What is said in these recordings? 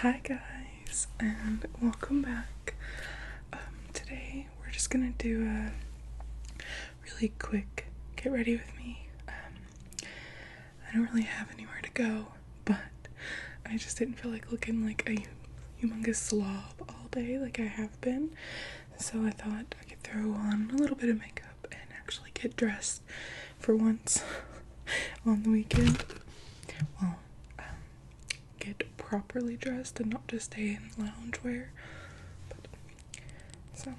Hi guys, and welcome back. Today we're just gonna do a really quick get ready with me. I don't really have anywhere to go, but I just didn't feel like looking like a humongous slob all day like I have been. So I thought I could throw on a little bit of makeup and actually get dressed for once on the weekend. Well, get properly dressed and not just stay in loungewear. So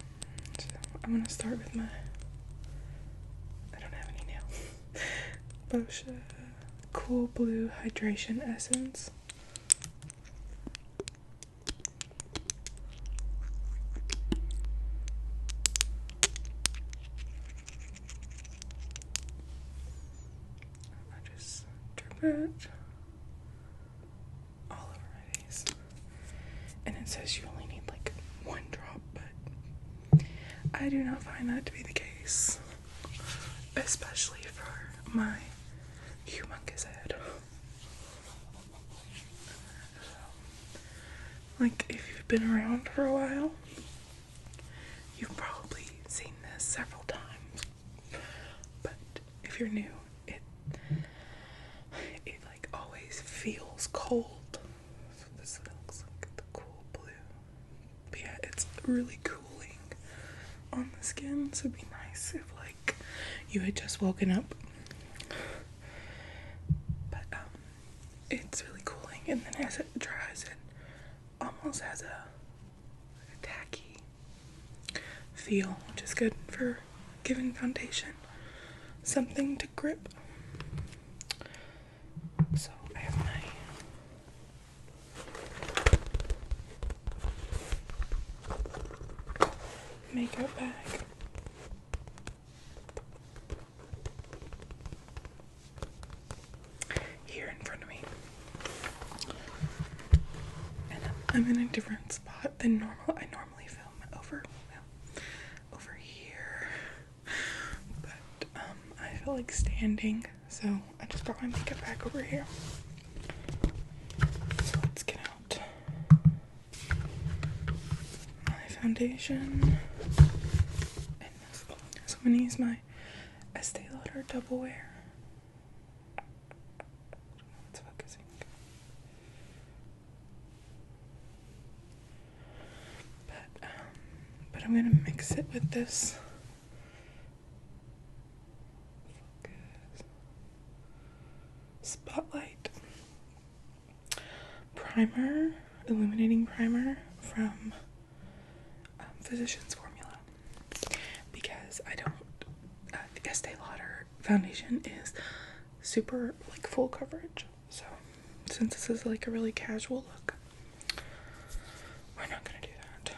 I'm gonna start with my, I don't have any nails, Boscia Cool Blue Hydration Essence. I just drip it all over my face. And it says you only need like one drop, but I do not find that to be the case, especially for my humongous head. Like, if you've been around for a while, you've probably seen this several times, but if you're new, it like always feels cold. So this looks like the cool blue, but yeah, it's really cooling on the skin, so it'd be nice if like you had just woken up. But it's really cooling, and then as it dries, it almost has a tacky feel, which is good for giving foundation something to grip. So I have my makeup bag. Here in front of me. And I'm in a different spot than normal. I normally film over here. But I feel like standing, so I just brought my makeup bag over here. So let's get out my foundation. And so I'm gonna use my Estee Lauder Double Wear. It's focusing. But I'm gonna mix it with this Spotlight primer, illuminating primer from Physicians Formula, because I don't, the Estee Lauder foundation is super like full coverage, so since this is like a really casual look, we're not gonna do that.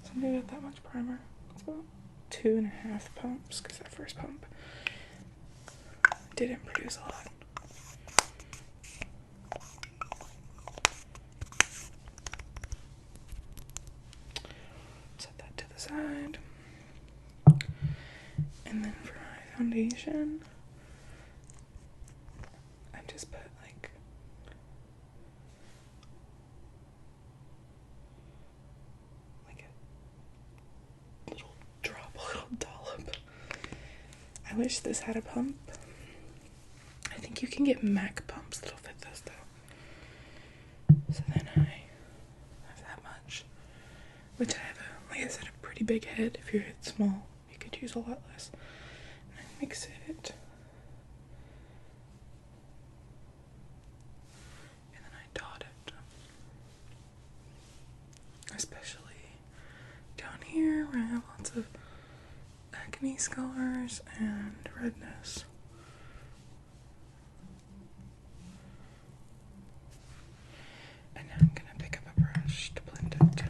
So I'm gonna get that much primer. It's about 2.5 pumps, because that first pump didn't produce a lot. Set that to the side. And then for my foundation, I just put like a little drop, a little dollop. I wish this had a pump. I think you can get MAC pumps that'll fit this though. So then I have that much, which I have like I said, a pretty big head. If your head's small, you could use a lot less. And I mix it. And then I dot it. Especially down here where I have lots of acne scars and redness. And now I'm gonna pick up a brush to blend it.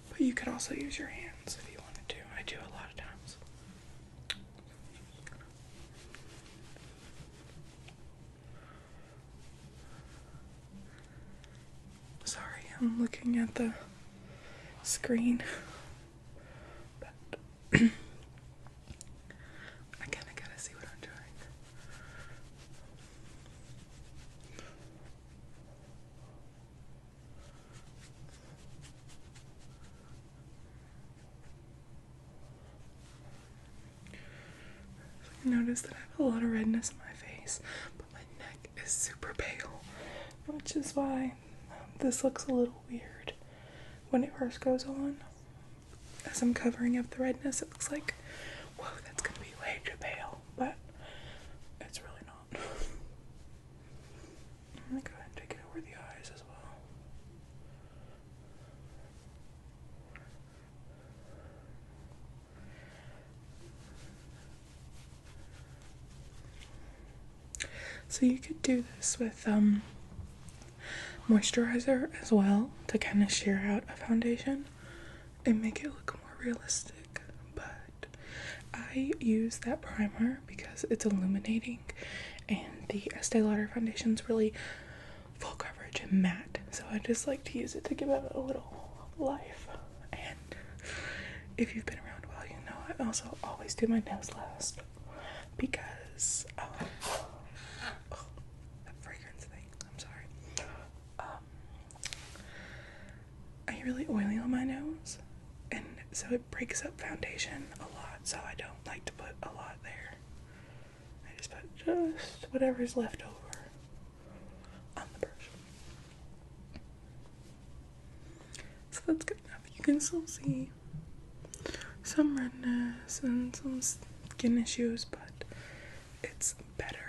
But you could also use your hands if you wanted to. I do a lot of times. Sorry, I'm looking at the screen. But I kinda gotta see what I'm doing. I noticed that I have a lot of redness in my face, but my neck is super pale, which is why this looks a little weird when it first goes on. As I'm covering up the redness, it looks like, whoa, that's gonna be way too pale, but it's really not. I'm gonna go ahead and take it over the eyes as well. So you could do this with moisturizer as well to kind of sheer out a foundation and make it look more realistic, but I use that primer because it's illuminating and the Estee Lauder foundation is really full coverage and matte, so I just like to use it to give it a little life. And if you've been around a while, you know I also always do my nose last because that fragrance thing, I'm sorry. I get really oily on my nose, and so it breaks up foundation a lot, so I don't like to put a lot there. I just put just whatever's left over on the brush. So that's good enough. You can still see some redness and some skin issues, but it's better.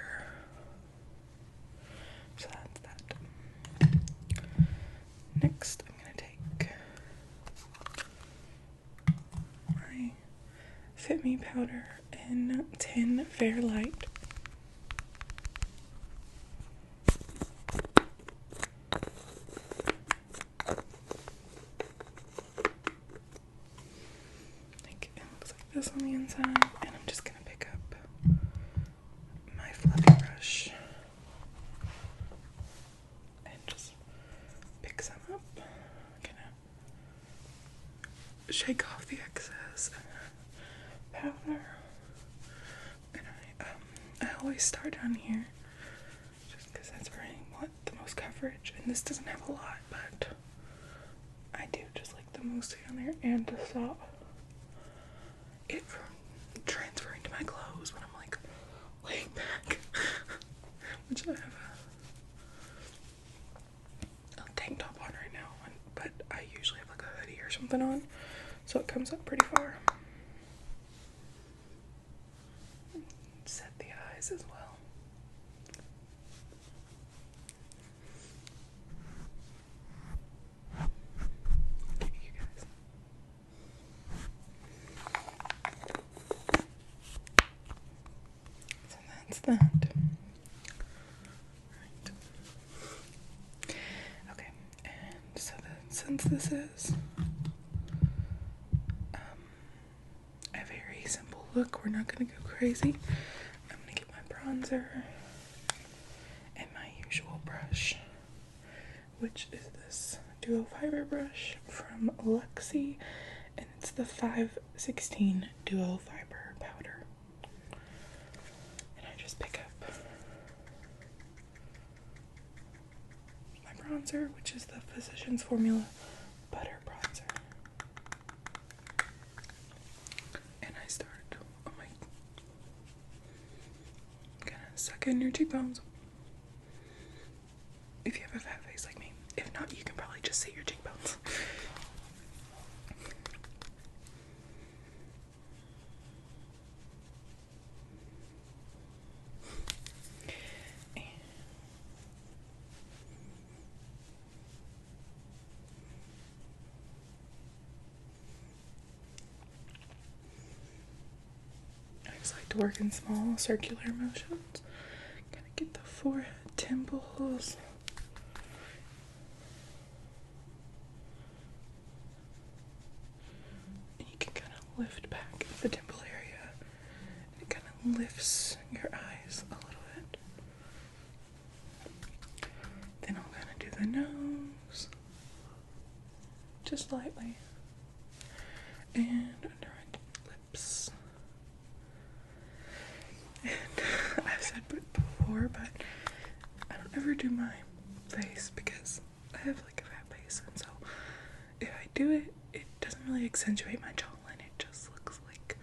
So that's that. Next, I'm gonna take my Fit Me powder in 10 Fair Light. It looks like this on the inside, and I'm just gonna pick up my fluffy brush and just pick some up. Gonna shake off the excess powder, and I always start down here just because that's where I want the most coverage, and this doesn't have a lot, but I do just like the most down there, and to stop it from transferring to my clothes when I'm like laying back, which I have a tank top on right now, but I usually have like a hoodie or something on, so it comes up pretty far. Set the eyes as well. Okay, you guys. So that's that. Right. Okay, and so since this is a very simple look, we're not gonna go crazy. I'm gonna get my bronzer and my usual brush, which is this duo fiber brush from Luxie, and it's the 516 duo fiber powder. And I just pick up my bronzer, which is the Physicians Formula Butter Bronzer. And I start on my, kind of suck in your cheekbones. If you have a fat face like me. If not, you can probably just see your cheekbones. I just like to work in small circular motions. Gonna get the forehead, temples. And you can kind of lift back the temple area. And it kind of lifts your eyes a little bit. Then I'm gonna do the nose. Just lightly. And under my lips. And I've said it before, but I don't ever do my face because I have like a fat face, and so if I do it, it doesn't really accentuate my jawline. It just looks like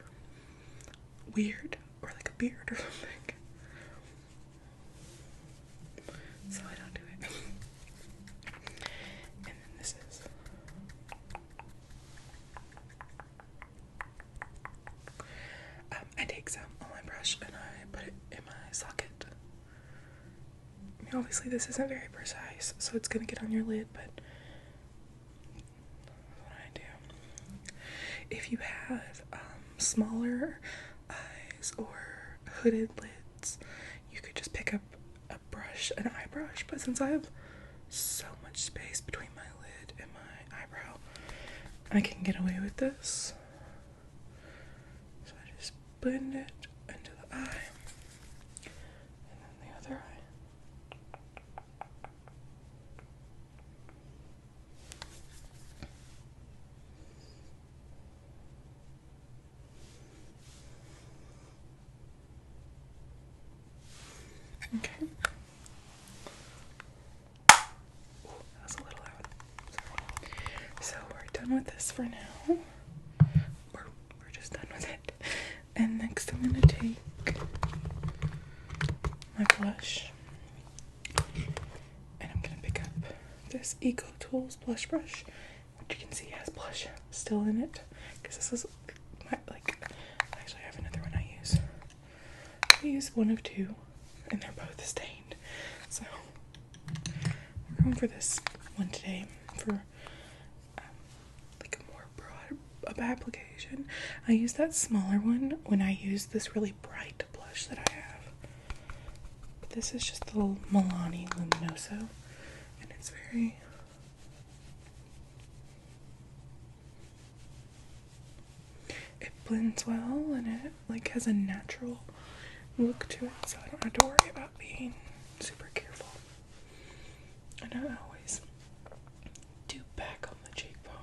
weird or like a beard or something. So I don't do it. And then this is I take some on my brush and I put it in my socket. I mean, obviously this isn't very precise, so it's gonna get on your lid, but that's what I do. If you have smaller eyes or hooded lids, you could just pick up a brush, an eye brush, but since I have so much space between my lid and my eyebrow, I can get away with this. So I just blend it into the eye, and then the other eye. Okay. Ooh, that was a little loud. Sorry. So we're done with this for now. We're just done with it. And next I'm gonna take my blush. And I'm gonna pick up this Eco Tools blush brush, which you can see has blush still in it. Because this is my, actually I have another one I use. I use one of two. And they're both stained, so we're going for this one today for like a more broad application. I use that smaller one when I use this really bright blush that I have, but this is just the Milani Luminoso, and it's very it blends well and it like has a natural look to it, so I don't have to worry about being super careful. And I always do back on the cheekbone,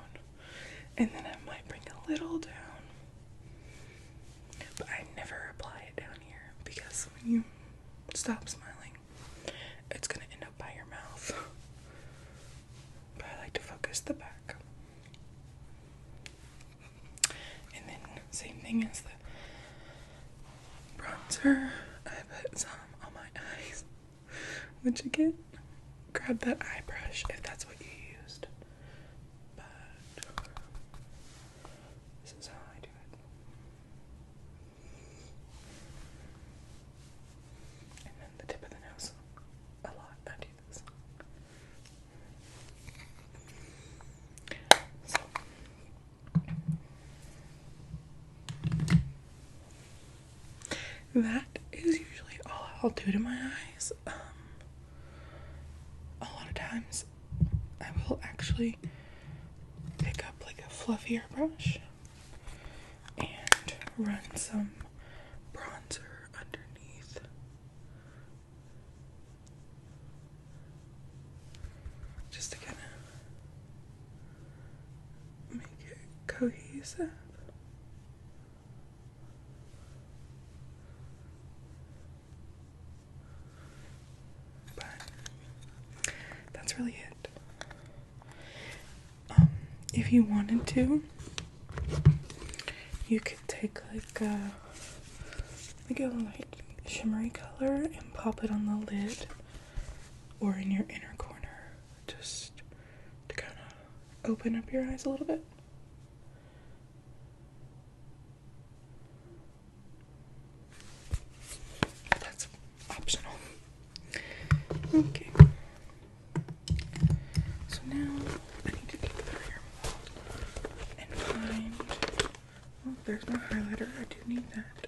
and then I might bring a little down, but I never apply it down here because when you stop smiling, it's gonna end up by your mouth. But I like to focus the back. And then same thing as the bronzer, I put some on my eyes, which again, grab that eye brush if that's what you used, but this is how I do it. And then the tip of the nose, a lot, I do this. So that is usually all I'll do to my eyes. A lot of times I will actually pick up like a fluffier brush and run some bronzer underneath. Just to kind of make it cohesive. Really it. If you wanted to, you could take like a light shimmery color and pop it on the lid or in your inner corner, just to kind of open up your eyes a little bit. That's optional. Okay. There's my highlighter. I do need that.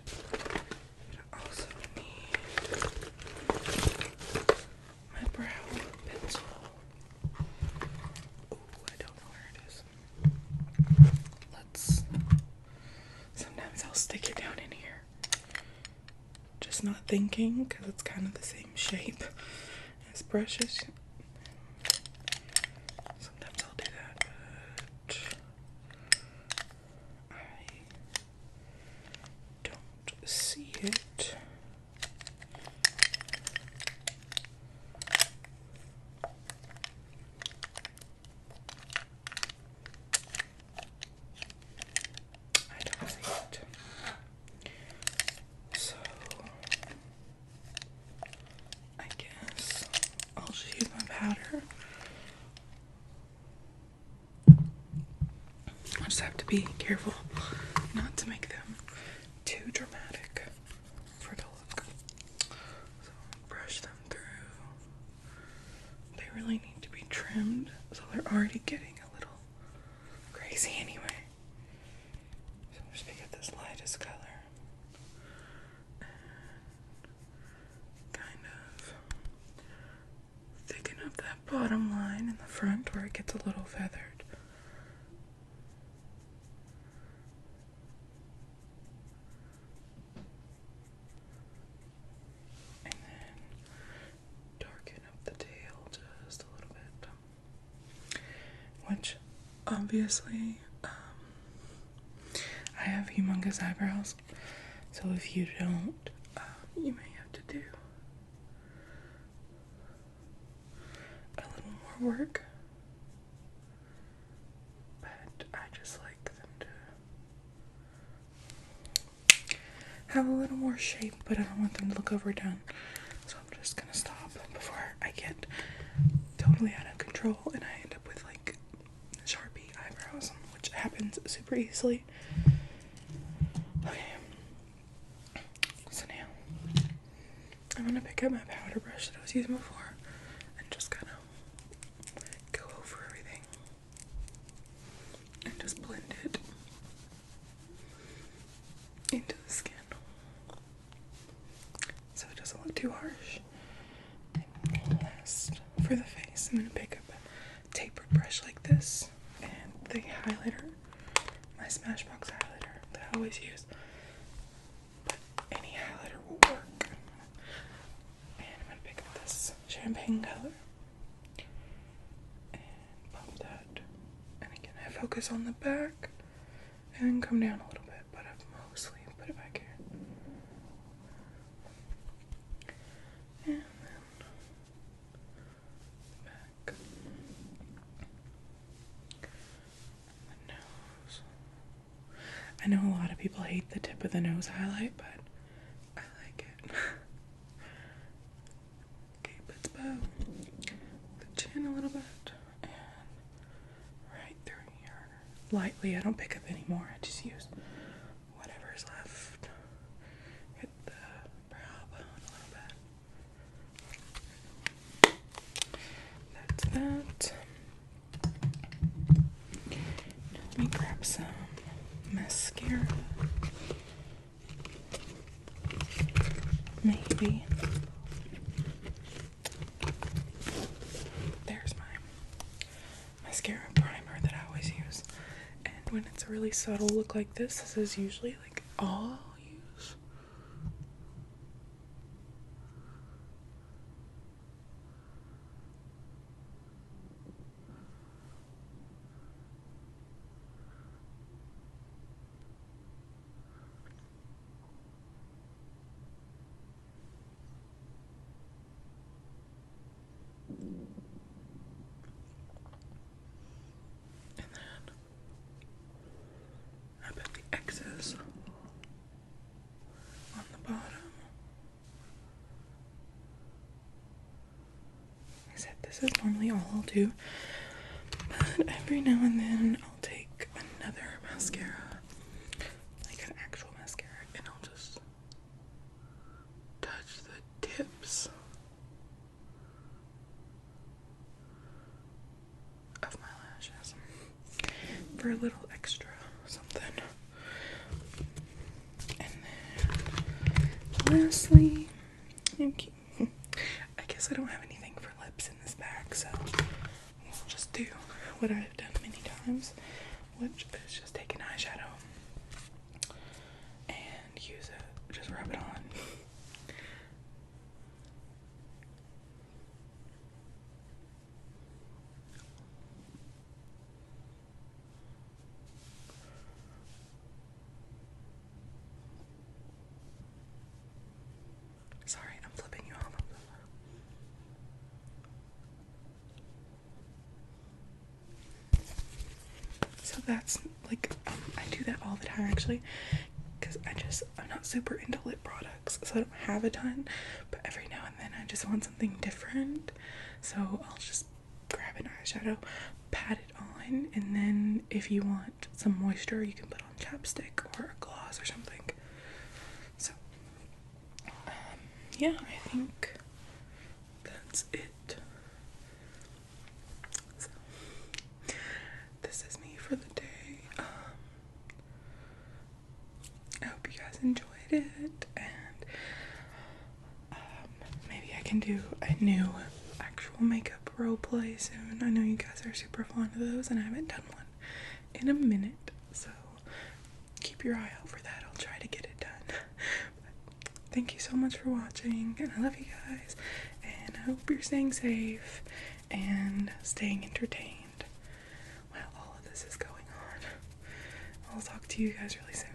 I also need my brow pencil. Oh, I don't know where it is. Sometimes I'll stick it down in here. Just not thinking, because it's kind of the same shape as brushes. Sometimes I'll do that, but see it. I don't see it. So be careful not to make them too dramatic for the look. So brush them through. They really need to be trimmed, so they're already getting a little crazy anyway. So I'm just gonna get this lightest color. Kind of thicken up that bottom line in the front where it gets a little feathered. And then darken up the tail just a little bit. Which, obviously, I have humongous eyebrows, so if you don't, you may have to do a little more work, but I just like them to have a little more shape, but I don't want them to look overdone, so I'm just gonna stop before I get totally out of control and I end up with like Sharpie eyebrows, which happens super easily. Okay, so now I'm gonna pick up my powder brush that I was using before and just kind of go over everything and just blend it into the skin so it doesn't look too harsh. And last, for the face, I'm gonna pick up a tapered brush like this and the highlighter, my Smashbox highlighter that I always use. But any highlighter will work. And I'm gonna pick up this champagne color and pump that. And again, I focus on the back and then come down a little bit, but I've mostly put it back here. And then back. The nose. I know a lot of people hate the tip of the nose highlight, but I like it. Cupid's bow. The chin a little bit. And right through here. Lightly, I don't pick up any more. I just use whatever's left. Hit the brow bone a little bit. That's that. Let me grab some mascara. Maybe. There's my mascara primer that I always use. And when it's a really subtle look like this is usually like all I'll use. And then I put the excess on the bottom. Like I said, this is normally all I'll do, but every now and then I'll take another mascara, like an actual mascara, and I'll just touch the tips of my lashes for a little extra something. And then lastly, I guess I don't have anything for lips in this bag, so we'll just do what I've done many times, which is just take an eyeshadow and use it, just rub it on. Sorry, I'm flipping you off. So that's like, I do that all the time actually, because I'm not super into lip products, so I don't have a ton, but every now and then I just want something different, so I'll just grab an eyeshadow, pat it on, and then if you want some moisture, you can put on chapstick or a gloss or something. So, yeah, I think that's it. So, this is me for the day. I hope you guys enjoyed it, and maybe I can do a new actual makeup role play soon. I know you guys are super fond of those, and I haven't done one in a minute, so keep your eye out for that. I'll try to get it done. But thank you so much for watching, and I love you guys, and I hope you're staying safe and staying entertained while all of this is going on. I'll talk to you guys really soon.